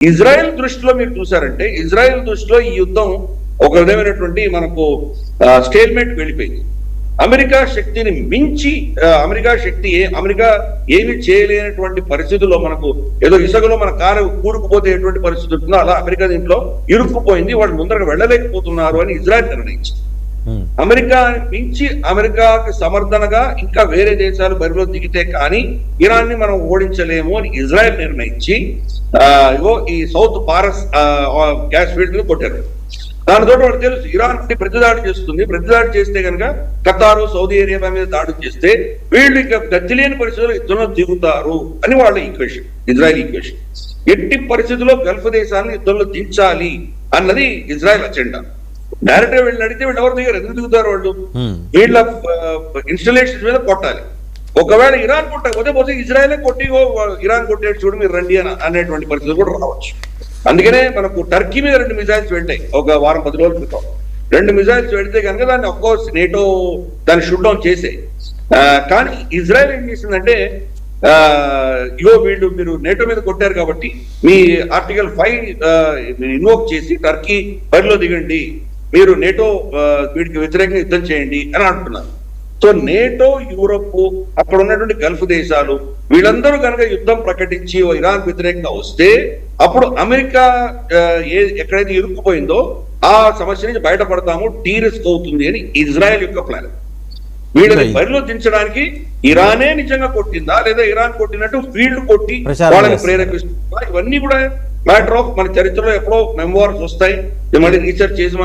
Israel దృష్టిలో మీరు చూసారంటే, ఇజ్రాయెల్ దృష్టిలో ఈ యుద్ధం ఒక విధమైనటువంటి మనకు స్టేల్మేట్ వెళ్ళిపోయింది. అమెరికా శక్తిని మించి అమెరికా ఏమి చేయలేనటువంటి పరిస్థితుల్లో, మనకు ఏదో ఇసుకలో మన కారు కూరుకుపోతే ఎటువంటి పరిస్థితి ఉంటుందో అలా అమెరికా దీంట్లో ఇరుక్కుపోయింది. వాళ్ళు ముందరకు వెళ్ళలేకపోతున్నారు అని ఇజ్రాయెల్ నిర్ణయించింది. అమెరికా మించి అమెరికాకి సమర్థనగా ఇంకా వేరే దేశాలు బరిలో దిగితే కానీ ఇరాన్ ని మనం ఓడించలేము అని ఇజ్రాయెల్ నిర్ణయించి ఈ సౌత్ పారస్ గ్యాస్ ఫీల్డ్ ని కొట్టారు. దానితో వాళ్ళు తెలుసు ఇరాన్ ప్రతిదాడి చేస్తుంది, ప్రతిదాడి చేస్తే కనుక ఖతారు, సౌదీ అరేబియా మీద దాడి చేస్తే వీళ్ళు ఇక గతి లేని పరిస్థితుల్లో యుద్ధంలో దిగుతారు అని వాళ్ళ ఈక్వేషన్, ఇజ్రాయెల్ ఈక్వేషన్. ఎట్టి పరిస్థితుల్లో గల్ఫ్ దేశాలను యుద్ధంలో దించాలి అన్నది ఇజ్రాయెల్ అజెండా. డైరెక్ట్ గా వీళ్ళని అడిగితే వీళ్ళు ఎవరి దగ్గర ఎందుకు దిగుతారు? వాళ్ళు వీళ్ళ ఇన్స్టాలేషన్స్ మీద కొట్టాలి. ఒకవేళ ఇరాన్ కొట్టకపోతే ఇజ్రాయెలే కొట్టి ఇరాన్ కొట్టేది చూడు మీరు రండి అనేటువంటి పరిస్థితులు కూడా రావచ్చు. అందుకనే మనకు టర్కీ మీద 2 మిజైల్స్ వెళ్ళాయి ఒక వారం 10 రోజుల క్రితం. 2 మిజైల్స్ వెళితే కనుక దాన్ని అఫ్కోర్స్ నేటో దాన్ని షూట్ డౌన్ చేసే. కానీ ఇజ్రాయెల్ ఏం చేసిందంటే, వీళ్ళు మీరు నేటో మీద కొట్టారు కాబట్టి మీ ఆర్టికల్ 5 ఇన్వోక్ చేసి టర్కీ బరిలో దిగండి, మీరు నేటో వీడికి వ్యతిరేకంగా యుద్ధం చేయండి అని అంటున్నారు. సో నేటో, యూరోప్, అక్కడ ఉన్నటువంటి గల్ఫ్ దేశాలు వీళ్ళందరూ కనుక యుద్ధం ప్రకటించి ఇరాన్ వ్యతిరేకంగా వస్తే అప్పుడు అమెరికా ఎక్కడైతే ఇరుక్కుపోయిందో ఆ సమస్య నుంచి బయటపడతాము, రిస్క్ అవుతుంది అని ఇజ్రాయెల్ యొక్క ప్లాన్. వీళ్ళని బరిలో దించడానికి ఇరానే నిజంగా కొట్టిందా లేదా ఇరాన్ కొట్టినట్టు ఫీల్డ్ కొట్టి వాళ్ళని ప్రేరేపిస్తుందా? ఇవన్నీ కూడా మ్యాటర్ ఆఫ్ మన చరిత్రలో ఎప్పుడో మెమోర్స్ వస్తాయి, మళ్ళీ రీసెర్చ్ చేసి